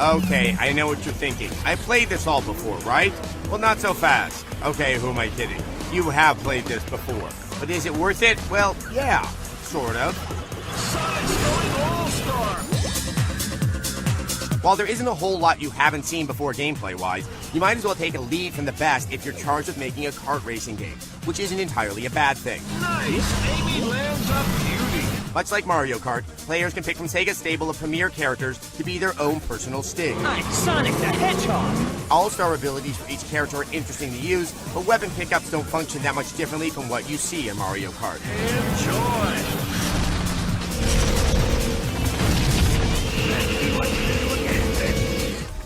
Okay, I know what you're thinking. I played this all before, right? Well, not so fast. Okay, who am I kidding? You have played this before. But is it worth it? Well, yeah, sort of. Sonic's going All-Star! While there isn't a whole lot you haven't seen before gameplay-wise, you might as well take a lead from the best if you're charged with making a kart racing game, which isn't entirely a bad thing. Nice! Amy lands a beauty! Much like Mario Kart, players can pick from Sega's stable of premier characters to be their own personal Sting. I'm Sonic the Hedgehog! All-star abilities for each character are interesting to use, but weapon pickups don't function that much differently from what you see in Mario Kart. Enjoy!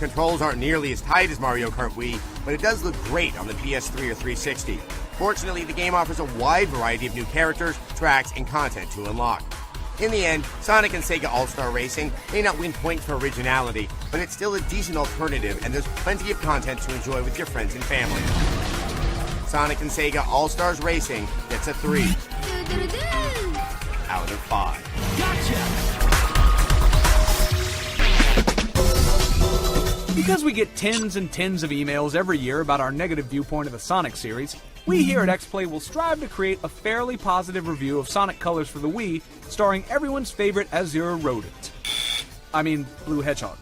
Controls aren't nearly as tight as Mario Kart Wii, but it does look great on the PS3 or 360. Fortunately, the game offers a wide variety of new characters, tracks, and content to unlock. In the end, Sonic and Sega All-Star Racing may not win points for originality, but it's still a decent alternative, and there's plenty of content to enjoy with your friends and family. Sonic and Sega All-Stars Racing gets a 3 out of 5. Gotcha! Because we get tens and tens of emails every year about our negative viewpoint of the Sonic series, we here at XPlay will strive to create a fairly positive review of Sonic Colors for the Wii, starring everyone's favorite Azure rodent. I mean, Blue Hedgehog.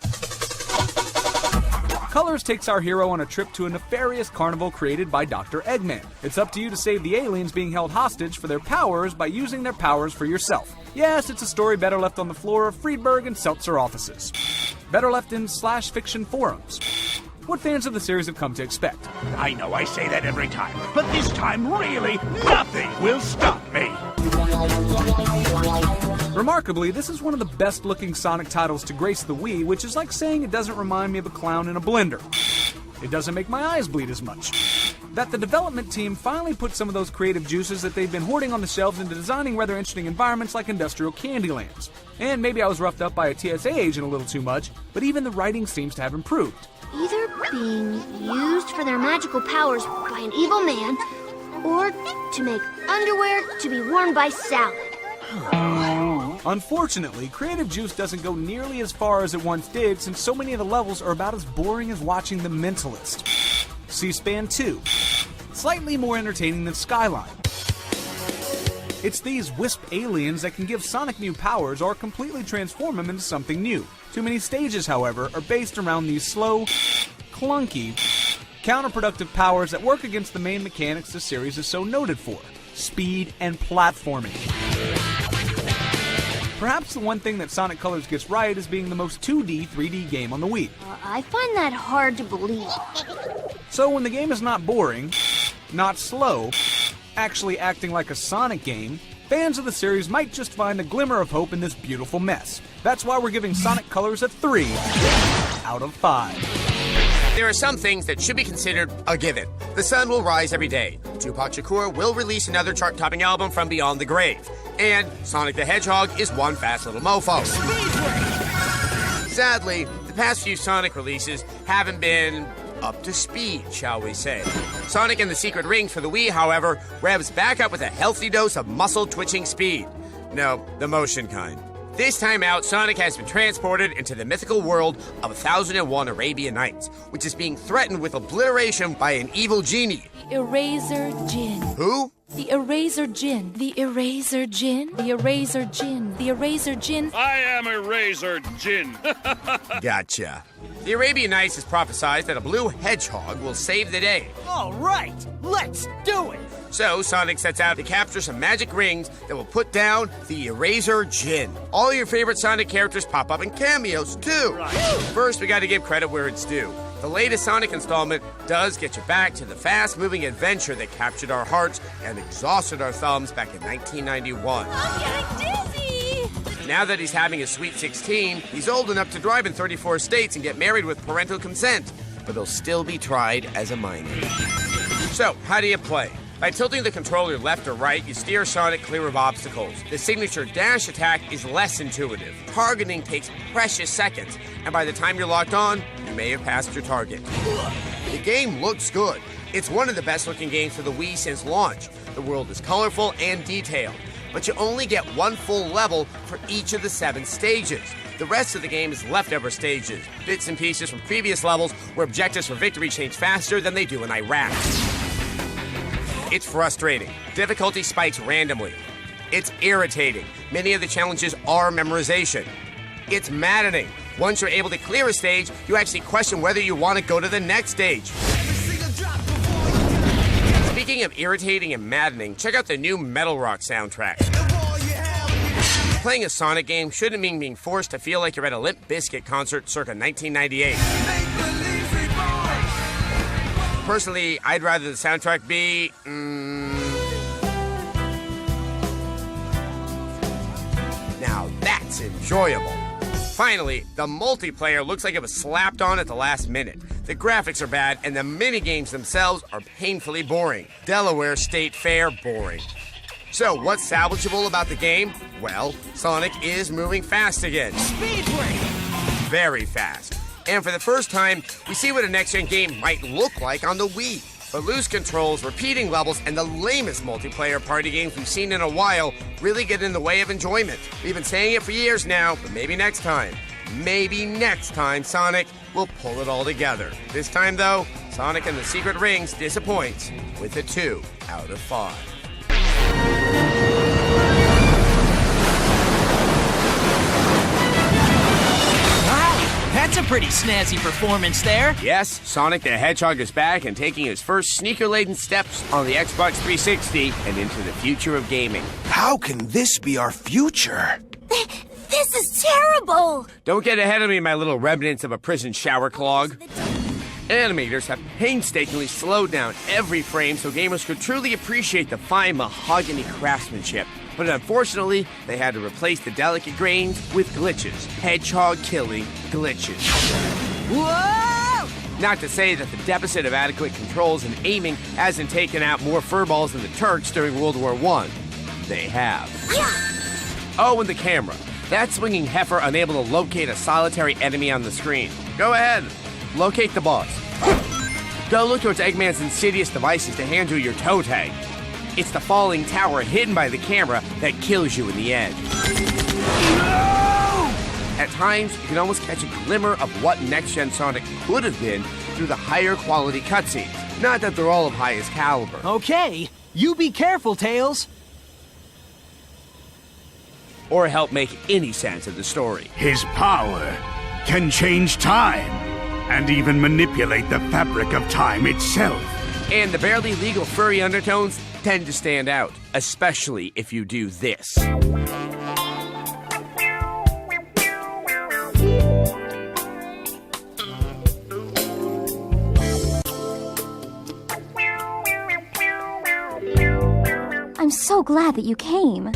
Colors takes our hero on a trip to a nefarious carnival created by Dr. Eggman. It's up to you to save the aliens being held hostage for their powers by using their powers for yourself. Yes, it's a story better left on the floor of Friedberg and Seltzer offices. Better left in /fiction forums. What fans of the series have come to expect. I know I say that every time, but this time really, nothing will stop me! Remarkably, this is one of the best looking Sonic titles to grace the Wii, which is like saying it doesn't remind me of a clown in a blender. It doesn't make my eyes bleed as much. That the development team finally put some of those creative juices that they've been hoarding on the shelves into designing rather interesting environments like industrial Candylands. And maybe I was roughed up by a TSA agent a little too much, but even the writing seems to have improved. Either being used for their magical powers by an evil man, or to make underwear to be worn by Salad. Unfortunately, creative juice doesn't go nearly as far as it once did, since so many of the levels are about as boring as watching The Mentalist. C-SPAN 2. Slightly more entertaining than Skyline. It's these wisp aliens that can give Sonic new powers or completely transform him into something new. Too many stages, however, are based around these slow, clunky, counterproductive powers that work against the main mechanics the series is so noted for: speed and platforming. Perhaps the one thing that Sonic Colors gets right is being the most 2D, 3D game on the Wii. I find that hard to believe. So when the game is not boring, not slow, actually acting like a Sonic game, fans of the series might just find a glimmer of hope in this beautiful mess. That's why we're giving Sonic Colors a 3 out of 5. There are some things that should be considered a given. The sun will rise every day. Tupac Shakur will release another chart-topping album from beyond the grave. And Sonic the Hedgehog is one fast little mofo. Sadly, the past few Sonic releases haven't been up to speed, shall we say. Sonic and the Secret Rings for the Wii, however, revs back up with a healthy dose of muscle-twitching speed. No, the motion kind. This time out, Sonic has been transported into the mythical world of 1001 Arabian Nights, which is being threatened with obliteration by an evil genie. Eraser Jin. Who? The Eraser Jin. The Eraser Jin. The Eraser Jin. The Eraser Jin. I am Eraser Jin. Gotcha. The Arabian Nights has prophesied that a blue hedgehog will save the day. All right, let's do it! So Sonic sets out to capture some magic rings that will put down the Eraser Jin. All your favorite Sonic characters pop up in cameos, too. Right. First, we gotta give credit where it's due. The latest Sonic installment does get you back to the fast-moving adventure that captured our hearts and exhausted our thumbs back in 1991. I'm getting dizzy! Now that he's having his sweet 16, he's old enough to drive in 34 states and get married with parental consent, but he'll still be tried as a minor. So, how do you play? By tilting the controller left or right, you steer Sonic clear of obstacles. The signature dash attack is less intuitive. Targeting takes precious seconds, and by the time you're locked on, you may have passed your target. The game looks good. It's one of the best looking games for the Wii since launch. The world is colorful and detailed. but you only get one full level for each of the 7 stages. The rest of the game is leftover stages, bits and pieces from previous levels where objectives for victory change faster than they do in Iraq. It's frustrating. Difficulty spikes randomly. It's irritating. Many of the challenges are memorization. It's maddening. Once you're able to clear a stage, you actually question whether you want to go to the next stage. Speaking of irritating and maddening, check out the new Metal Rock soundtrack. Playing a Sonic game shouldn't mean being forced to feel like you're at a Limp Bizkit concert circa 1998. Personally, I'd rather the soundtrack be... Now that's enjoyable. Finally, the multiplayer looks like it was slapped on at the last minute. The graphics are bad, and the minigames themselves are painfully boring. Delaware State Fair boring. So, what's salvageable about the game? Well, Sonic is moving fast again. Speed break! Very fast. And for the first time, we see what a next-gen game might look like on the Wii. But loose controls, repeating levels, and the lamest multiplayer party games we've seen in a while really get in the way of enjoyment. We've been saying it for years now, but maybe next time, Sonic will pull it all together. This time, though, Sonic and the Secret Rings disappoints with a 2 out of 5. That's a pretty snazzy performance there. Yes, Sonic the Hedgehog is back and taking his first sneaker-laden steps on the Xbox 360 and into the future of gaming. How can this be our future? This is terrible! Don't get ahead of me, my little remnants of a prison shower clog. Animators have painstakingly slowed down every frame so gamers could truly appreciate the fine mahogany craftsmanship. But unfortunately, they had to replace the delicate grains with glitches. Hedgehog-killing glitches. Whoa! Not to say that the deficit of adequate controls and aiming hasn't taken out more furballs than the Turks during World War I. They have. Oh, and the camera. That swinging heifer unable to locate a solitary enemy on the screen. Go ahead. Locate the boss. Go look towards Eggman's insidious devices to hand you your toe tag. It's the falling tower hidden by the camera that kills you in the end. No! At times, you can almost catch a glimmer of what next-gen Sonic could have been through the higher quality cutscenes. Not that they're all of highest caliber. Okay, you be careful, Tails. Or help make any sense of the story. His power can change time and even manipulate the fabric of time itself. And the barely legal furry undertones tend to stand out, especially if you do this. I'm so glad that you came.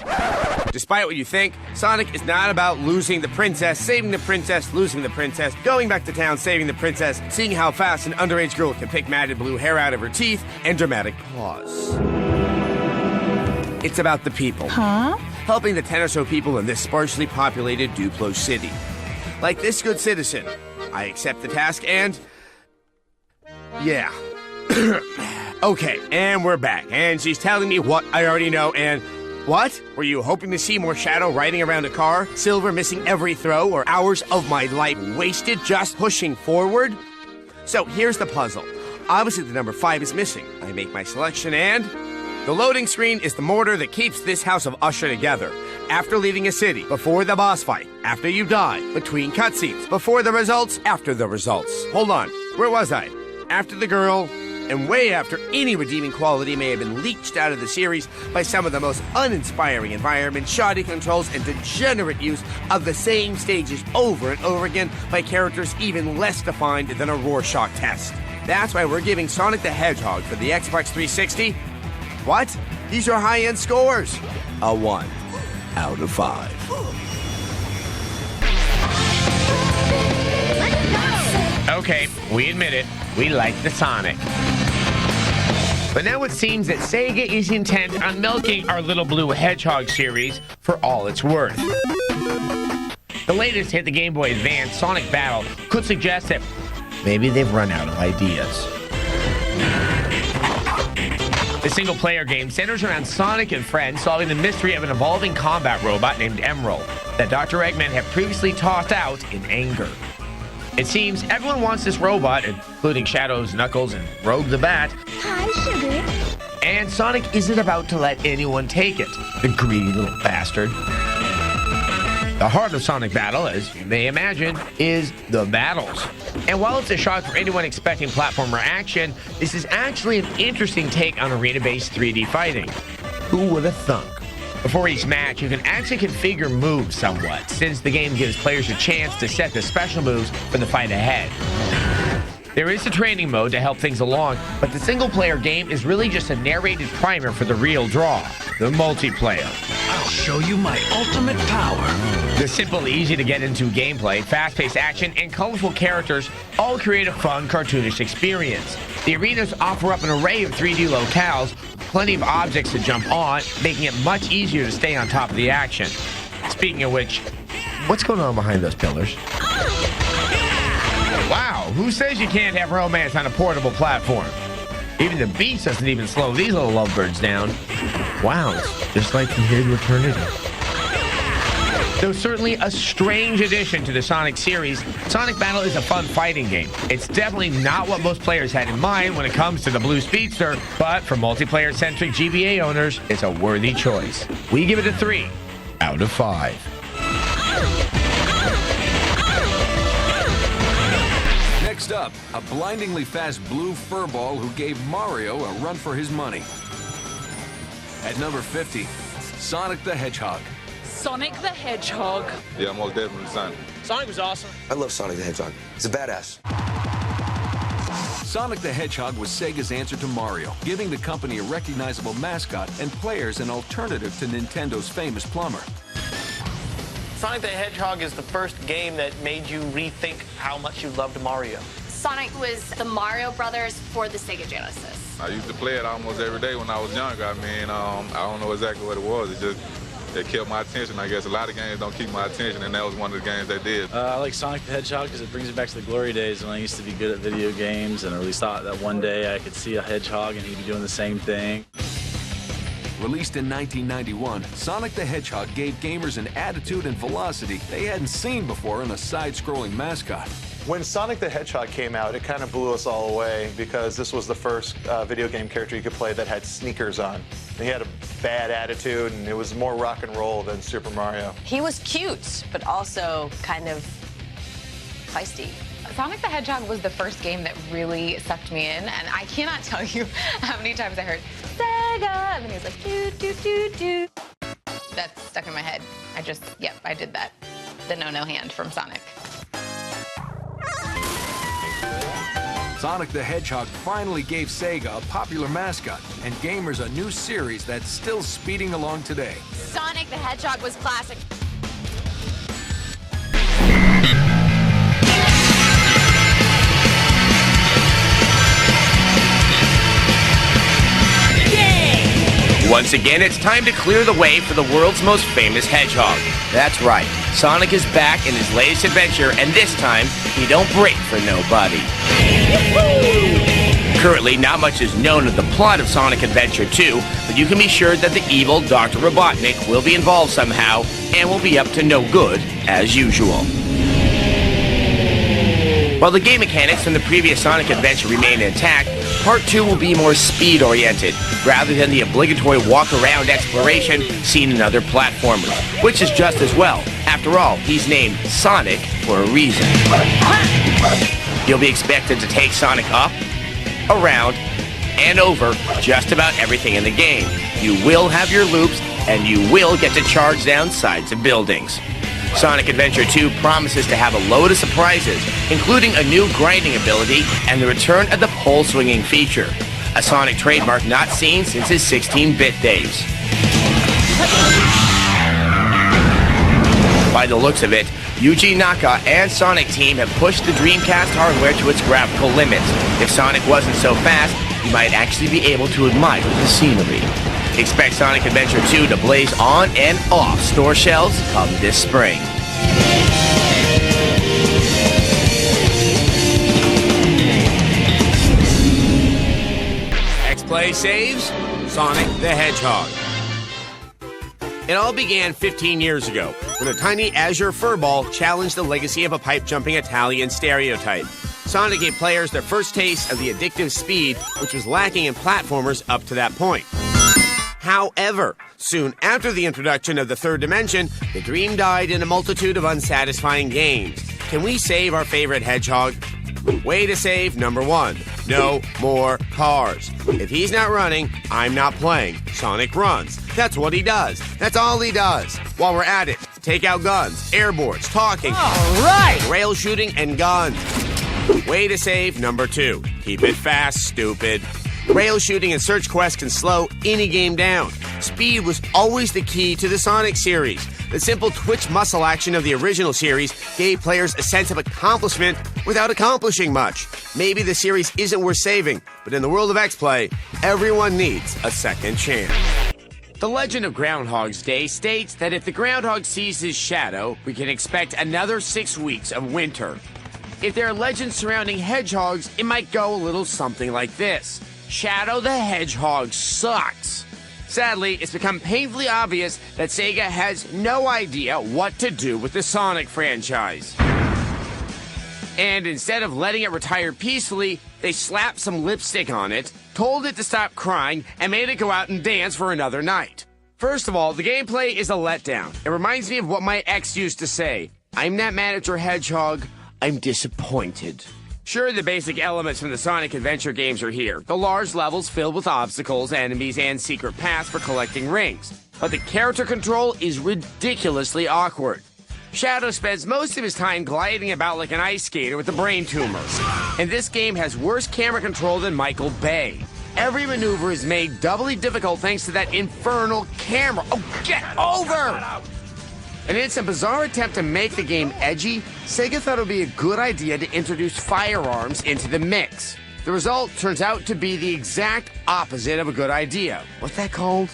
Despite what you think, Sonic is not about losing the princess, saving the princess, losing the princess, going back to town, saving the princess, seeing how fast an underage girl can pick matted blue hair out of her teeth, and dramatic pause. It's about the people. Huh? Helping the 10 or so people in this sparsely populated Duplo city. Like this good citizen, I accept the task and... yeah. Okay, and we're back, and she's telling me what I already know, and... what? Were you hoping to see more Shadow riding around a car, Silver missing every throw, or hours of my life wasted just pushing forward? So here's the puzzle. Obviously the number 5 is missing. I make my selection, and... the loading screen is the mortar that keeps this house of Usher together. After leaving a city, before the boss fight, after you die, between cutscenes, before the results, after the results. Hold on, where was I? After the girl... and way after any redeeming quality may have been leached out of the series by some of the most uninspiring environments, shoddy controls, and degenerate use of the same stages over and over again by characters even less defined than a Rorschach test. That's why we're giving Sonic the Hedgehog for the Xbox 360... what? These are high-end scores. A 1 out of 5. Okay, we admit it. We like the Sonic. But now it seems that Sega is intent on milking our Little Blue Hedgehog series for all it's worth. The latest hit, the Game Boy Advance Sonic Battle, could suggest that maybe they've run out of ideas. The single-player game centers around Sonic and friends solving the mystery of an evolving combat robot named Emerald that Dr. Eggman had previously tossed out in anger. It seems everyone wants this robot, including Shadows, Knuckles, and Rogue the Bat. Hi, sugar. And Sonic isn't about to let anyone take it, the greedy little bastard. The heart of Sonic Battle, as you may imagine, is the battles. And while it's a shock for anyone expecting platformer action, this is actually an interesting take on arena-based 3D fighting. Who would have thunk? Before each match, you can actually configure moves somewhat, since the game gives players a chance to set the special moves for the fight ahead. There is a training mode to help things along, but the single-player game is really just a narrated primer for the real draw, the multiplayer. I'll show you my ultimate power. The simple, easy-to-get-into gameplay, fast-paced action, and colorful characters all create a fun, cartoonish experience. The arenas offer up an array of 3D locales, with plenty of objects to jump on, making it much easier to stay on top of the action. Speaking of which, what's going on behind those pillars? Wow, who says you can't have romance on a portable platform? Even the beast doesn't even slow these little lovebirds down. Wow, it's just like from here to eternity. Though certainly a strange addition to the Sonic series, Sonic Battle is a fun fighting game. It's definitely not what most players had in mind when it comes to the Blue Speedster, but for multiplayer-centric GBA owners, it's a worthy choice. We give it a 3 out of 5. Next up, a blindingly fast blue furball who gave Mario a run for his money. At number 50, Sonic the Hedgehog. Sonic the Hedgehog. Yeah, most definitely Sonic. Sonic was awesome. I love Sonic the Hedgehog. He's a badass. Sonic the Hedgehog was Sega's answer to Mario, giving the company a recognizable mascot and players an alternative to Nintendo's famous plumber. Sonic the Hedgehog is the first game that made you rethink how much you loved Mario. Sonic was the Mario Brothers for the Sega Genesis. I used to play it almost every day when I was younger. I mean, I don't know exactly what it was. It kept my attention. I guess a lot of games don't keep my attention, and that was one of the games that did. I like Sonic the Hedgehog because it brings me back to the glory days when I used to be good at video games, and I really thought that one day I could see a hedgehog and he'd be doing the same thing. Released in 1991, Sonic the Hedgehog gave gamers an attitude and velocity they hadn't seen before in a side-scrolling mascot. When Sonic the Hedgehog came out, it kind of blew us all away because this was the first video game character you could play that had sneakers on. And he had a bad attitude, and it was more rock and roll than Super Mario. He was cute, but also kind of feisty. Sonic the Hedgehog was the first game that really sucked me in, and I cannot tell you how many times I heard Sega, and then he was like, do, do, do, do. That's stuck in my head. I did that. The no hand from Sonic. Sonic the Hedgehog finally gave Sega a popular mascot and gamers a new series that's still speeding along today. Sonic the Hedgehog was classic. Once again, it's time to clear the way for the world's most famous hedgehog. That's right, Sonic is back in his latest adventure, and this time, he don't break for nobody. Currently, not much is known of the plot of Sonic Adventure 2, but you can be sure that the evil Dr. Robotnik will be involved somehow, and will be up to no good, as usual. While the game mechanics from the previous Sonic Adventure remain intact, Part 2 will be more speed-oriented, rather than the obligatory walk-around exploration seen in other platformers, which is just as well. After all, he's named Sonic for a reason. You'll be expected to take Sonic up, around, and over just about everything in the game. You will have your loops, and you will get to charge down sides of buildings. Sonic Adventure 2 promises to have a load of surprises, including a new grinding ability and the return of the pole-swinging feature, a Sonic trademark not seen since his 16-bit days. By the looks of it, Yuji Naka and Sonic Team have pushed the Dreamcast hardware to its graphical limits. If Sonic wasn't so fast, you might actually be able to admire the scenery. Expect Sonic Adventure 2 to blaze on and off store shelves come this spring. X-Play saves Sonic the Hedgehog. It all began 15 years ago when a tiny azure furball challenged the legacy of a pipe-jumping Italian stereotype. Sonic gave players their first taste of the addictive speed, which was lacking in platformers up to that point. However, soon after the introduction of the third dimension, the dream died in a multitude of unsatisfying games. Can we save our favorite Hedgehog? Way to save number 1. No more cars. If he's not running, I'm not playing. Sonic runs. That's what he does. That's all he does. While we're at it, take out guns, airboards, talking. All right! Rail shooting and guns. Way to save number 2. Keep it fast, stupid. Rail shooting and search quests can slow any game down. Speed was always the key to the Sonic series. The simple twitch muscle action of the original series gave players a sense of accomplishment without accomplishing much. Maybe the series isn't worth saving, but in the world of X-Play, everyone needs a second chance. The legend of Groundhog's Day states that if the groundhog sees his shadow, we can expect another 6 weeks of winter. If there are legends surrounding hedgehogs, it might go a little something like this. Shadow the Hedgehog sucks. Sadly, it's become painfully obvious that Sega has no idea what to do with the Sonic franchise. And instead of letting it retire peacefully, they slapped some lipstick on it, told it to stop crying, and made it go out and dance for another night. First of all, the gameplay is a letdown. It reminds me of what my ex used to say. I'm not mad at your Hedgehog, I'm disappointed. Sure, the basic elements from the Sonic Adventure games are here. The large levels filled with obstacles, enemies, and secret paths for collecting rings. But the character control is ridiculously awkward. Shadow spends most of his time gliding about like an ice skater with a brain tumor. And this game has worse camera control than Michael Bay. Every maneuver is made doubly difficult thanks to that infernal camera. Oh, get over! And in some bizarre attempt to make the game edgy, Sega thought it would be a good idea to introduce firearms into the mix. The result turns out to be the exact opposite of a good idea. What's that called?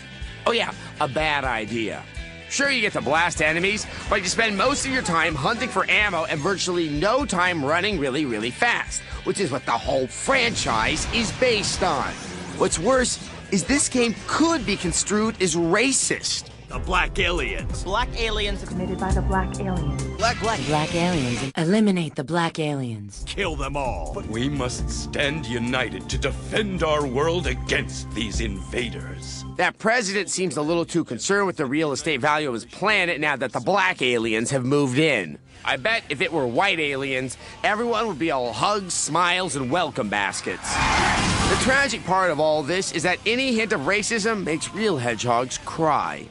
Oh yeah, a bad idea. Sure, you get to blast enemies, but you spend most of your time hunting for ammo and virtually no time running really, really fast, which is what the whole franchise is based on. What's worse is this game could be construed as racist. The Black Aliens. Black aliens Committed by the Black Aliens. Black aliens. Eliminate the black aliens. Kill them all. But we must stand united to defend our world against these invaders. That president seems a little too concerned with the real estate value of his planet now that the black aliens have moved in. I bet if it were white aliens, everyone would be all hugs, smiles, and welcome baskets. The tragic part of all this is that any hint of racism makes real hedgehogs cry.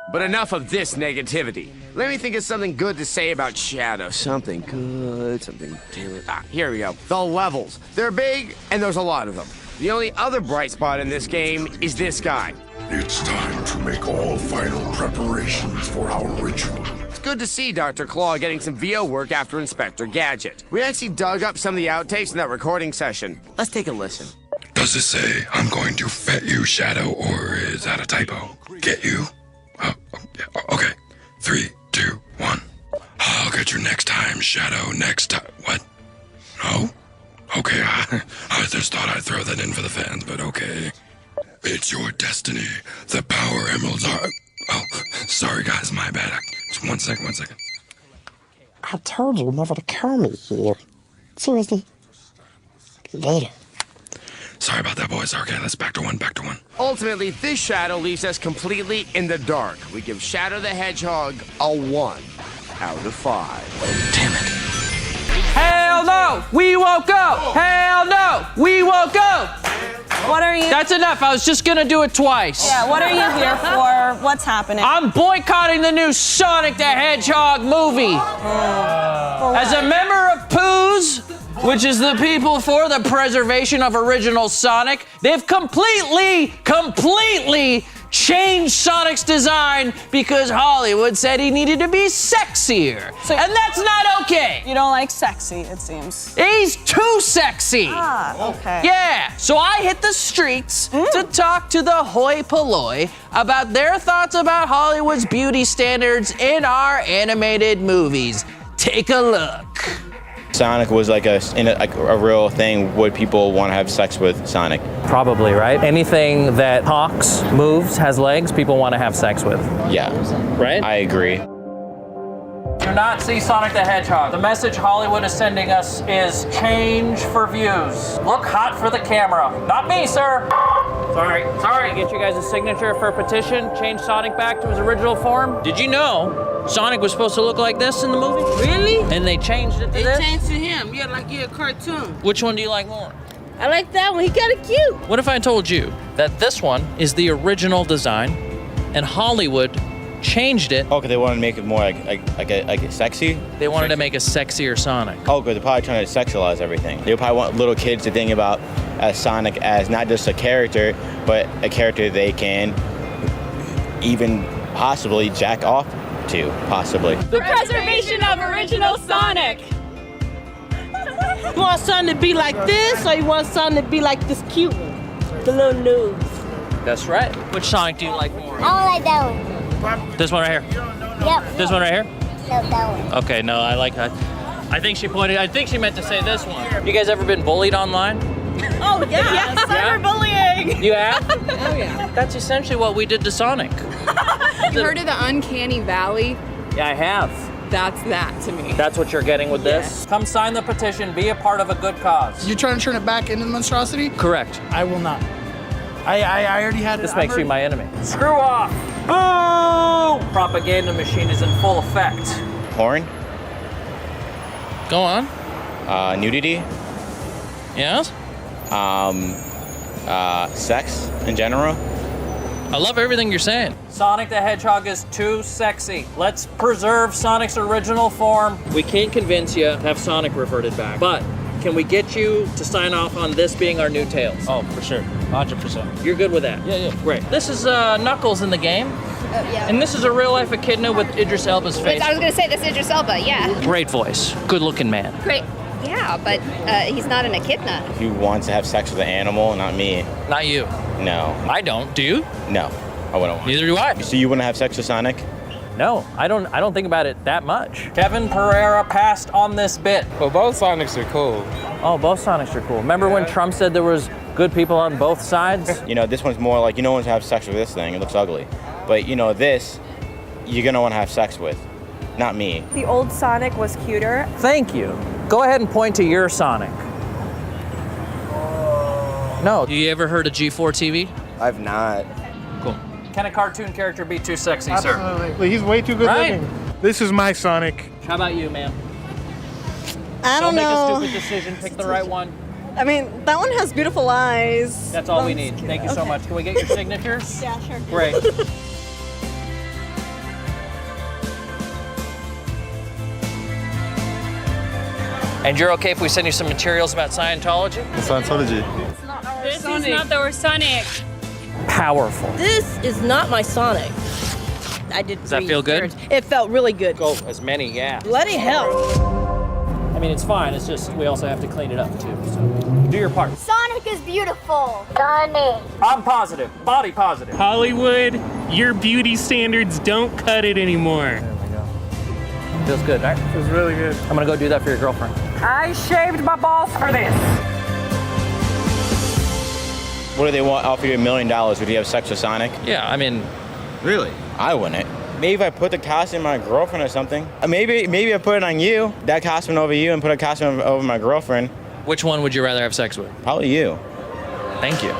But enough of this negativity. Let me think of something good to say about Shadow. Something good, something good. Here we go. The levels. They're big, and there's a lot of them. The only other bright spot in this game is this guy. It's time to make all final preparations for our ritual. It's good to see Dr. Claw getting some VO work after Inspector Gadget. We actually dug up some of the outtakes in that recording session. Let's take a listen. Does it say, I'm going to fet you, Shadow, or is that a typo? Get you? Okay. 3, 2, 1. I'll get you next time, Shadow. Next time. What? No? Okay, I just thought I'd throw that in for the fans, but okay. It's your destiny. The power emeralds are... Oh, sorry, guys. My bad. Just one second. I told you never to call me here. Seriously. Later. Sorry about that, boys. Okay, let's back to one. Ultimately, this Shadow leaves us completely in the dark. We give Shadow the Hedgehog a 1 out of 5. Damn it. Hell no! We won't go! Hell no! We won't go! What are you... That's enough. I was just gonna do it twice. Yeah, what are you here for? What's happening? I'm boycotting the new Sonic the Hedgehog movie. As a member of Poos, which is the people for the preservation of original Sonic, they've completely changed Sonic's design because Hollywood said he needed to be sexier. And that's not okay. You don't like sexy, it seems. He's too sexy. Okay. Yeah, so I hit the streets to talk to the hoi polloi about their thoughts about Hollywood's beauty standards in our animated movies. Take a look. Sonic was like a real thing, would people want to have sex with Sonic? Probably, right? Anything that talks, moves, has legs, people want to have sex with. Yeah. Right? I agree. Do not see Sonic the Hedgehog. The message Hollywood is sending us is change for views. Look hot for the camera. Not me, sir. Sorry. Get you guys a signature for a petition. Change Sonic back to his original form. Did you know Sonic was supposed to look like this in the movie? Really? And they changed it to this? They changed to him. Yeah, like a cartoon. Which one do you like more? I like that one. He got it cute. What if I told you that this one is the original design and Hollywood changed it? Oh, because they wanted to make it more like sexy? They wanted to make a sexier Sonic. Oh, because they're probably trying to sexualize everything. They probably want little kids to think about Sonic as not just a character, but a character they can even possibly jack off to, possibly. The preservation of original Sonic. You want Sonic to be like this, or you want Sonic to be like this cute one? The little nose. That's right. Which Sonic do you like more? I don't like that one. This one right here? Yep. This one right here? No, that one. Okay, no, I like that. I think she meant to say this one. You guys ever been bullied online? Oh, yeah. Cyberbullying. You have? Oh, yeah. That's essentially what we did to Sonic. You heard of the uncanny valley? Yeah, I have. That's that to me. That's what you're getting with this? Come sign the petition, be a part of a good cause. You're trying to turn it back into the monstrosity? Correct. I will not. I already had it. This makes you my enemy. Screw off! Boo! Propaganda machine is in full effect. Porn? Go on. Nudity? Yes? Sex in general? I love everything you're saying. Sonic the Hedgehog is too sexy. Let's preserve Sonic's original form. We can't convince you to have Sonic reverted back, but can we get you to sign off on this being our new Tails? Oh, for sure. 100%. You're good with that? Yeah. Great. This is Knuckles in the game. Yeah. And this is a real life echidna with Idris Elba's face. I was gonna say, this is Idris Elba, yeah. Great voice. Good looking man. Great. Yeah, but he's not an echidna. He wants to have sex with an animal, not me. Not you. No. I don't. Do you? No. I wouldn't want. Neither do I. So you wouldn't have sex with Sonic? No, I don't think about it that much. Kevin Pereira passed on this bit. Well, both Sonics are cool. Oh, both Sonics are cool. Remember when Trump said there was good people on both sides? You know, this one's more like, you don't want to have sex with this thing. It looks ugly. But, you know, this, you're going to want to have sex with. Not me. The old Sonic was cuter. Thank you. Go ahead and point to your Sonic. No. You ever heard of G4 TV? I've not. Cool. Can a cartoon character be too sexy, sir? Absolutely. He's way too good looking. This is my Sonic. How about you, ma'am? I don't know. Don't make a stupid decision. Pick the right one. I mean, that one has beautiful eyes. That's all we need. Thank you so much. Can we get your signatures? Yeah, sure. Great. And you're okay if we send you some materials about Scientology? Scientology. This is not our Sonic. Powerful. This is not my Sonic. I did. Does that feel good? It felt really good. Go as many, yeah. Bloody hell. I mean, it's fine. It's just we also have to clean it up too. So do your part. Sonic is beautiful. Sonic. I'm positive. Body positive. Hollywood, your beauty standards don't cut it anymore. There we go. Feels good, right? Feels really good. I'm gonna go do that for your girlfriend. I shaved my balls for this. What do they want? Offer you $1 million? Would you have sex with Sonic? Yeah, I mean, really? I wouldn't. Maybe if I put the costume on my girlfriend or something. Maybe I put it on you, that costume over you, and put a costume over my girlfriend. Which one would you rather have sex with? Probably you. Thank you.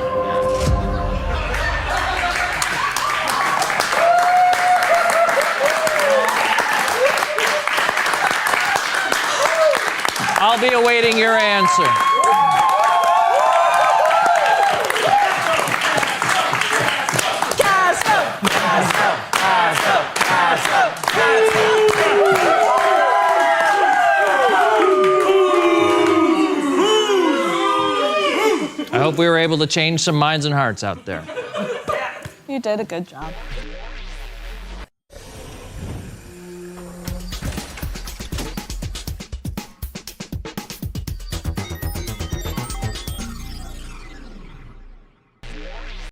I'll be awaiting your answer. I hope we were able to change some minds and hearts out there. You did a good job.